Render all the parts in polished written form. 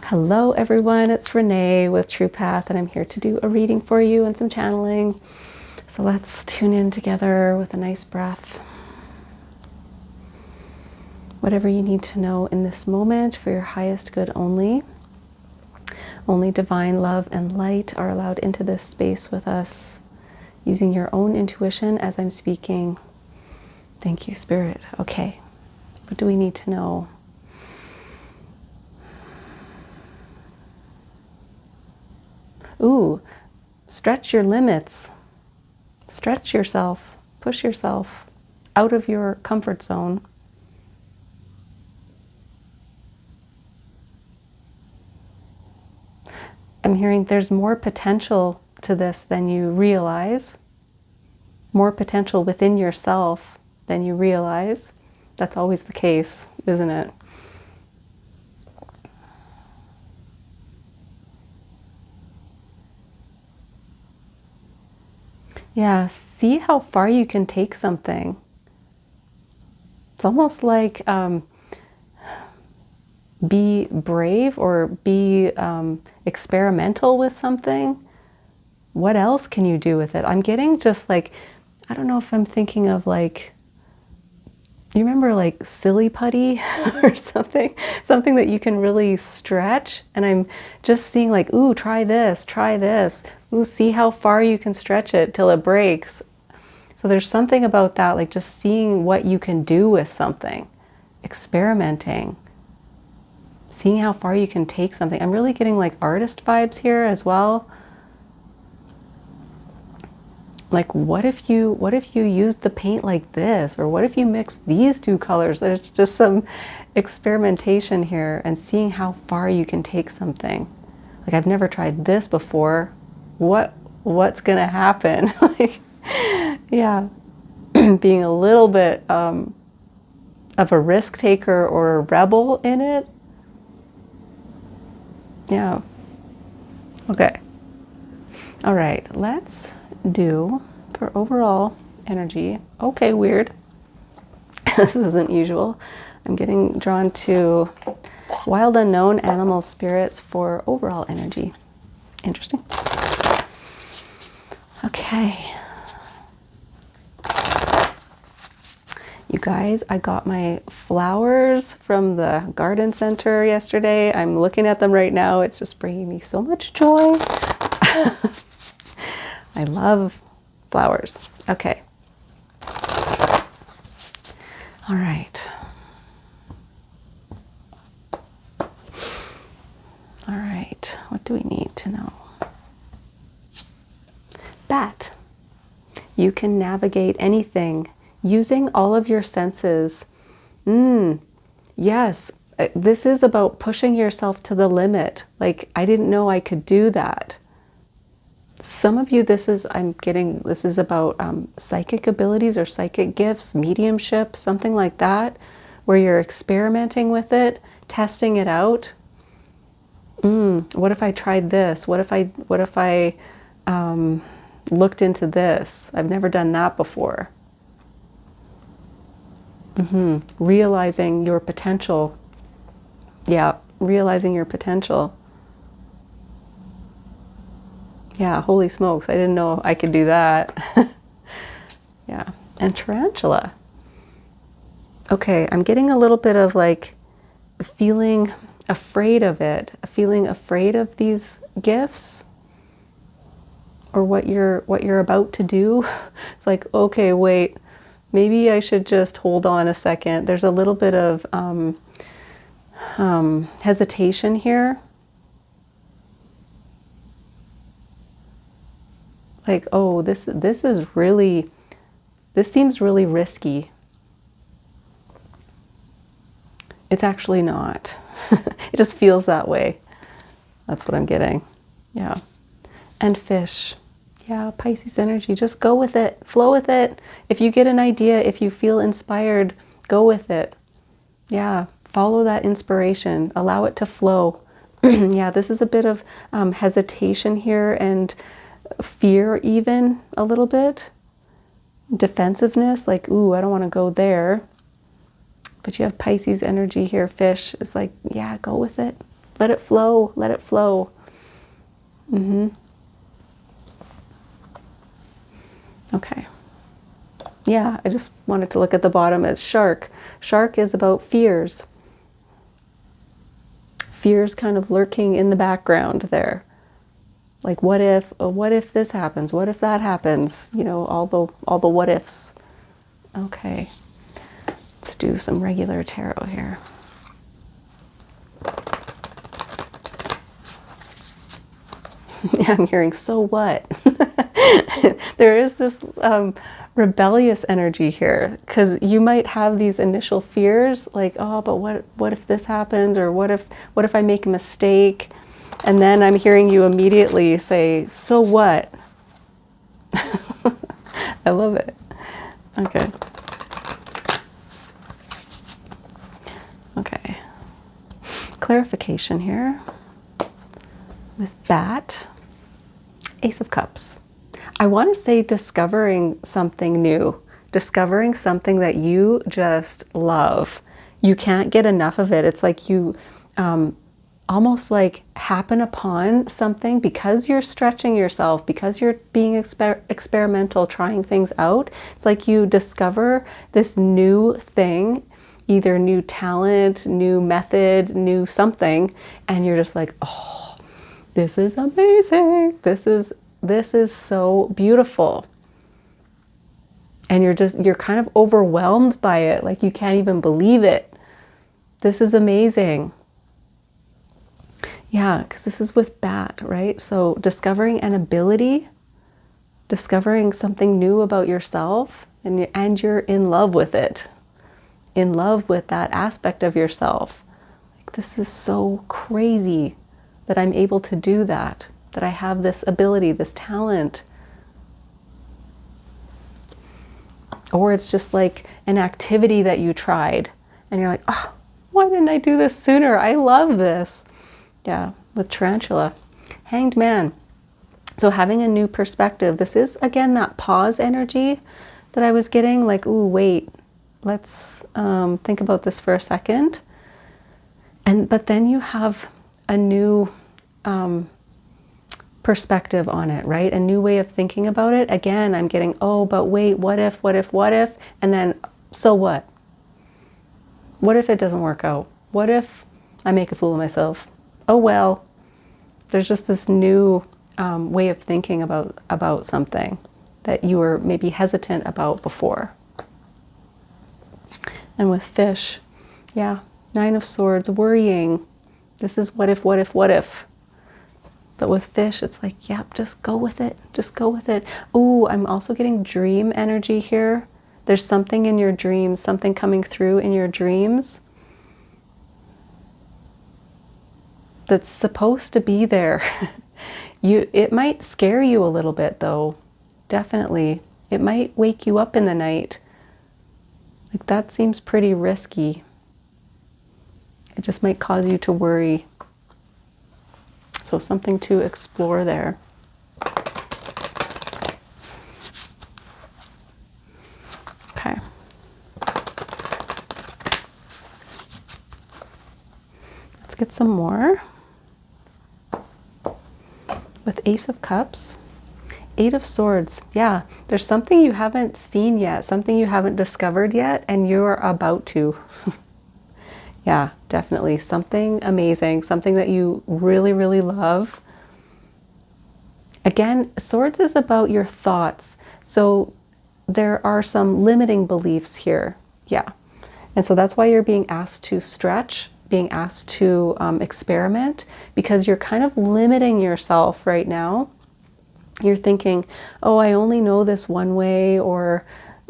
Hello everyone, it's Renee with True Path, and I'm here to do a reading for you and some channeling. So let's tune in together with a nice breath. Whatever you need to know in this moment for your highest good only. Only divine love and light are allowed into this space with us, using your own intuition as I'm speaking. Thank you, Spirit. Okay, what do we need to know? Ooh, stretch your limits. Stretch yourself. Push yourself out of your comfort zone. I'm hearing there's more potential to this than you realize. More potential within yourself than you realize. That's always the case, isn't it? Yeah, see how far you can take something. It's almost like be brave or be experimental with something. What else can you do with it? I'm getting just like, I don't know if I'm thinking of like, you remember like silly putty or something that you can really stretch, and I'm just seeing like, ooh, try this, ooh, see how far you can stretch it till it breaks. So there's something about that, like just seeing what you can do with something, experimenting, seeing how far you can take something. I'm really getting like artist vibes here as well. Like, what if you used the paint like this? Or what if you mix these two colors? There's just some experimentation here and seeing how far you can take something. Like, I've never tried this before. What's gonna happen? Like, yeah, being a little bit of a risk taker or a rebel in it. Yeah. Okay. All right, let's do for overall energy. Okay, weird. This isn't usual. I'm getting drawn to wild unknown animal spirits for overall energy. Interesting. Okay. You guys, I got my flowers from the garden center yesterday. I'm looking at them right now. It's just bringing me so much joy. I love flowers. Okay. All right. All right. What do we need to know? Bat. You can navigate anything using all of your senses. Yes. This is about pushing yourself to the limit. Like, I didn't know I could do that. Some of you, this is about psychic abilities or psychic gifts, mediumship, something like that, where you're experimenting with it, testing it out. What if I tried this? What if I looked into this? I've never done that before. Realizing your potential. Yeah, realizing your potential. Yeah, holy smokes, I didn't know I could do that. Yeah, and tarantula. Okay, I'm getting a little bit of like feeling afraid of it, feeling afraid of these gifts or what you're about to do. It's like, okay, wait, maybe I should just hold on a second. There's a little bit of hesitation here. Like, oh, this seems really risky. It's actually not. It just feels that way. That's what I'm getting. Yeah. And fish. Yeah, Pisces energy. Just go with it. Flow with it. If you get an idea, if you feel inspired, go with it. Yeah, follow that inspiration. Allow it to flow. Yeah, this is a bit of hesitation here and fear, even a little bit. Defensiveness, like, ooh, I don't want to go there. But you have Pisces energy here. Fish is like, yeah, go with it. Let it flow. Let it flow. Okay. Yeah, I just wanted to look at the bottom as shark. Shark is about fears. Fears kind of lurking in the background there. Like what if this happens? What if that happens? You know, all the what ifs. Okay. Let's do some regular tarot here. Yeah, I'm hearing, so what? There is this rebellious energy here, because you might have these initial fears like, oh, but what if this happens, or what if I make a mistake? And then I'm hearing you immediately say, so what? I love it. Okay. Okay. Clarification here with bat. Ace of Cups. I want to say discovering something new, discovering something that you just love. You can't get enough of it. It's like you almost like happen upon something because you're stretching yourself, because you're being experimental, trying things out. It's like you discover this new thing, either new talent, new method, new something, and you're just like, oh, this is amazing. This is so beautiful. And you're kind of overwhelmed by it. Like you can't even believe it. This is amazing. Yeah, because this is with bat, right? So discovering an ability, discovering something new about yourself, and you're in love with it. In love with that aspect of yourself. Like, this is so crazy that I'm able to do that, that I have this ability, this talent. Or it's just like an activity that you tried and you're like, oh, why didn't I do this sooner? I love this. Yeah, with tarantula. Hanged man. So having a new perspective. This is, again, that pause energy that I was getting, like, ooh, wait, let's think about this for a second. But then you have a new perspective on it, right? A new way of thinking about it. Again, I'm getting, oh, but wait, what if? And then, so what? What if it doesn't work out? What if I make a fool of myself? Oh, well. There's just this new way of thinking about something that you were maybe hesitant about before. And with fish, yeah, 9 of Swords, worrying. This is what if. But with fish, it's like, yep, just go with it. Just go with it. Ooh, I'm also getting dream energy here. There's something in your dreams, something coming through in your dreams that's supposed to be there. It might scare you a little bit, though. Definitely. It might wake you up in the night. Like, that seems pretty risky. It just might cause you to worry. So something to explore there. Okay. Let's get some more. With Ace of Cups, 8 of Swords. Yeah, there's something you haven't seen yet, something you haven't discovered yet, and you're about to. Yeah, definitely. Something amazing, something that you really, really love. Again, Swords is about your thoughts. So there are some limiting beliefs here. Yeah. And so that's why you're being asked to stretch, being asked to experiment, because you're kind of limiting yourself right now. You're thinking, oh, I only know this one way, or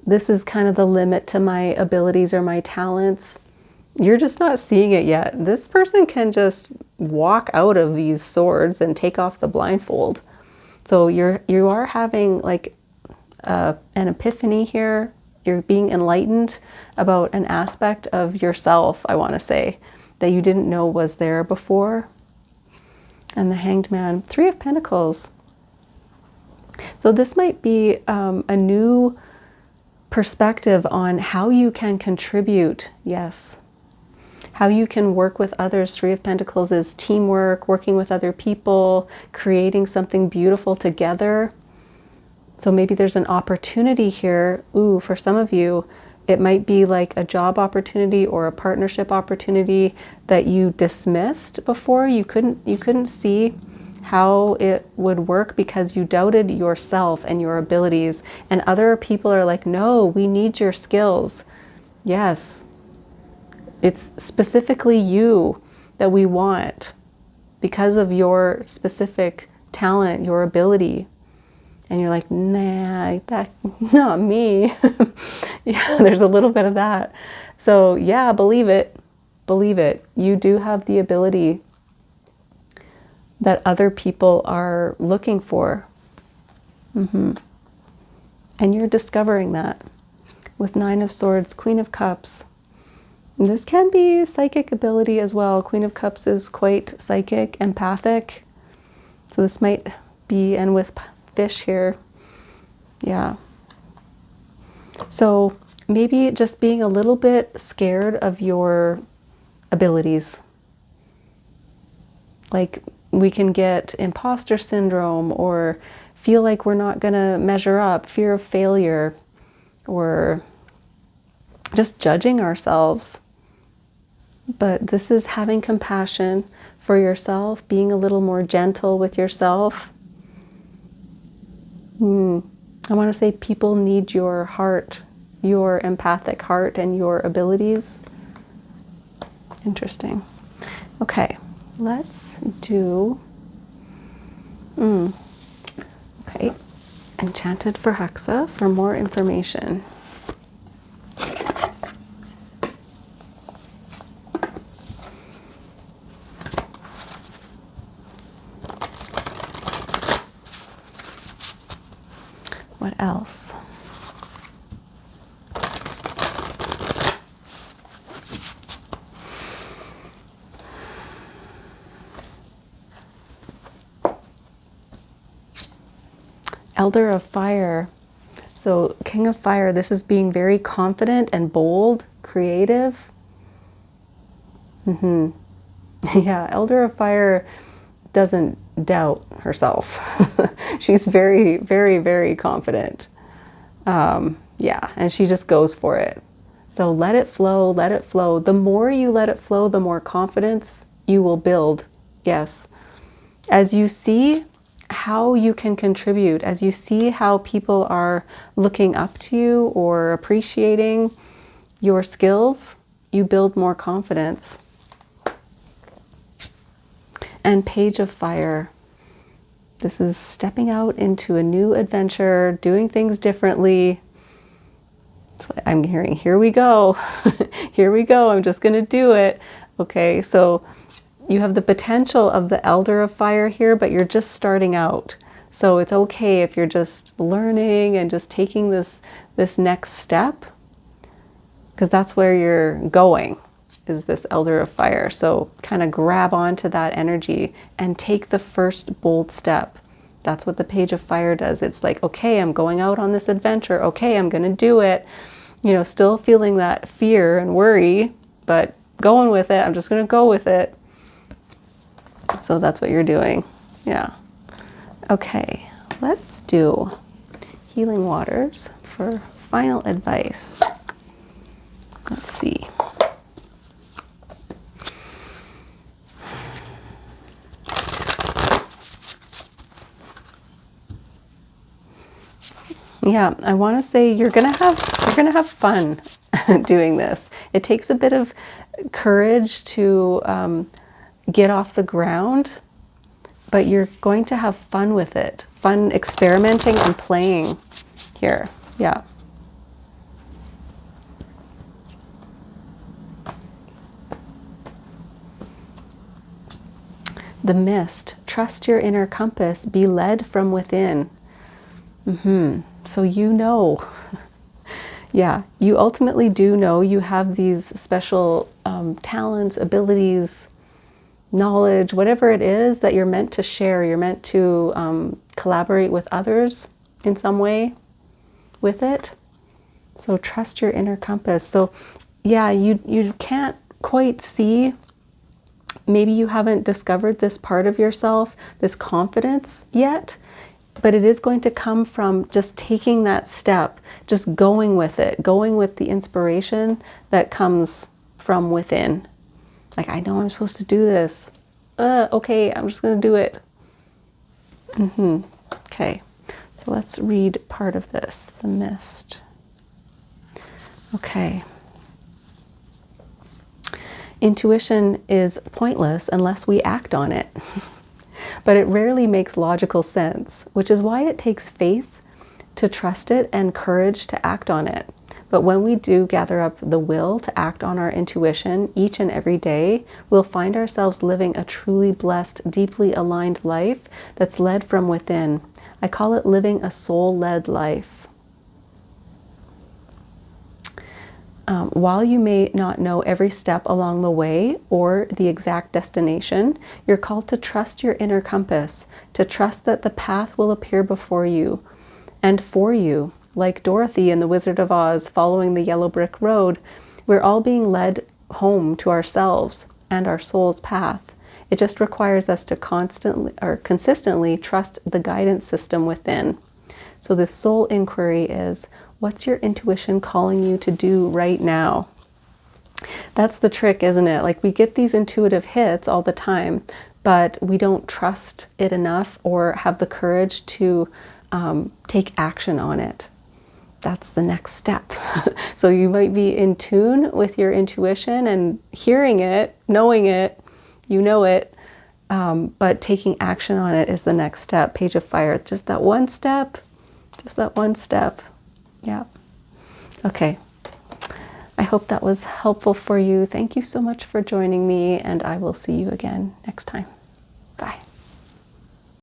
this is kind of the limit to my abilities or my talents. You're just not seeing it yet. This person can just walk out of these swords and take off the blindfold. So you are having like an epiphany here. You're being enlightened about an aspect of yourself, I want to say, that you didn't know was there before. And the Hanged Man, 3 of Pentacles. So this might be a new perspective on how you can contribute, yes, How you can work with others. Three of Pentacles is teamwork, working with other people, creating something beautiful together. So maybe there's an opportunity here. Ooh, for some of you, it might be like a job opportunity or a partnership opportunity that you dismissed before. You couldn't see how it would work because you doubted yourself and your abilities. And other people are like, no, we need your skills. Yes, it's specifically you that we want because of your specific talent, your ability. And you're like, nah, that not me. Yeah, there's a little bit of that. So yeah, believe it. Believe it. You do have the ability that other people are looking for. And you're discovering that with Nine of Swords, Queen of Cups. And this can be psychic ability as well. Queen of Cups is quite psychic, empathic. So this might be, and with fish here. Yeah. So maybe just being a little bit scared of your abilities. Like we can get imposter syndrome or feel like we're not going to measure up, fear of failure, or just judging ourselves. But this is having compassion for yourself, being a little more gentle with yourself. I want to say people need your heart, your empathic heart and your abilities. Interesting. Okay, let's do, okay, Enchanted for Hexa for more information. What else? Elder of Fire. So King of Fire, this is being very confident and bold, creative. Yeah, Elder of Fire doesn't doubt herself. She's very, very, very confident. Yeah, and she just goes for it. So let it flow, let it flow. The more you let it flow, the more confidence you will build. Yes. As you see how you can contribute, as you see how people are looking up to you or appreciating your skills, you build more confidence. And Page of Fire. This is stepping out into a new adventure, doing things differently. So I'm hearing, here we go. Here we go. I'm just going to do it. Okay, so you have the potential of the Elder of Fire here, but you're just starting out. So it's okay if you're just learning and just taking this next step, because that's where you're going, is this Elder of Fire. So kind of grab onto that energy and take the first bold step. That's what the Page of Fire does. It's like, okay, I'm going out on this adventure. Okay, I'm going to do it. You know, still feeling that fear and worry, but going with it. I'm just going to go with it. So that's what you're doing. Yeah. Okay, let's do Healing Waters for final advice. Let's see. Yeah, I want to say you're gonna have fun doing this. It takes a bit of courage to get off the ground, but you're going to have fun with it. Fun experimenting and playing here. Yeah. The Mist. Trust your inner compass. Be led from within. So you know, yeah, you ultimately do know you have these special talents, abilities, knowledge, whatever it is that you're meant to share. You're meant to collaborate with others in some way with it. So trust your inner compass. So yeah, you can't quite see, maybe you haven't discovered this part of yourself, this confidence yet, but it is going to come from just taking that step, just going with it, going with the inspiration that comes from within. Like, I know I'm supposed to do this. Okay, I'm just going to do it. Okay, so let's read part of this, the mist. Okay. Intuition is pointless unless we act on it. But it rarely makes logical sense, which is why it takes faith to trust it and courage to act on it. But when we do gather up the will to act on our intuition each and every day, we'll find ourselves living a truly blessed, deeply aligned life that's led from within. I call it living a soul-led life. While you may not know every step along the way or the exact destination, you're called to trust your inner compass, to trust that the path will appear before you and for you. Like Dorothy in The Wizard of Oz following the yellow brick road, we're all being led home to ourselves and our soul's path. It just requires us to consistently trust the guidance system within. So the soul inquiry is, what's your intuition calling you to do right now? That's the trick, isn't it? Like, we get these intuitive hits all the time, but we don't trust it enough or have the courage to take action on it. That's the next step. So you might be in tune with your intuition and hearing it, knowing it, you know it, but taking action on it is the next step. Page of Fire, just that one step, just that one step. Yeah. Okay. I hope that was helpful for you. Thank you so much for joining me, and I will see you again next time.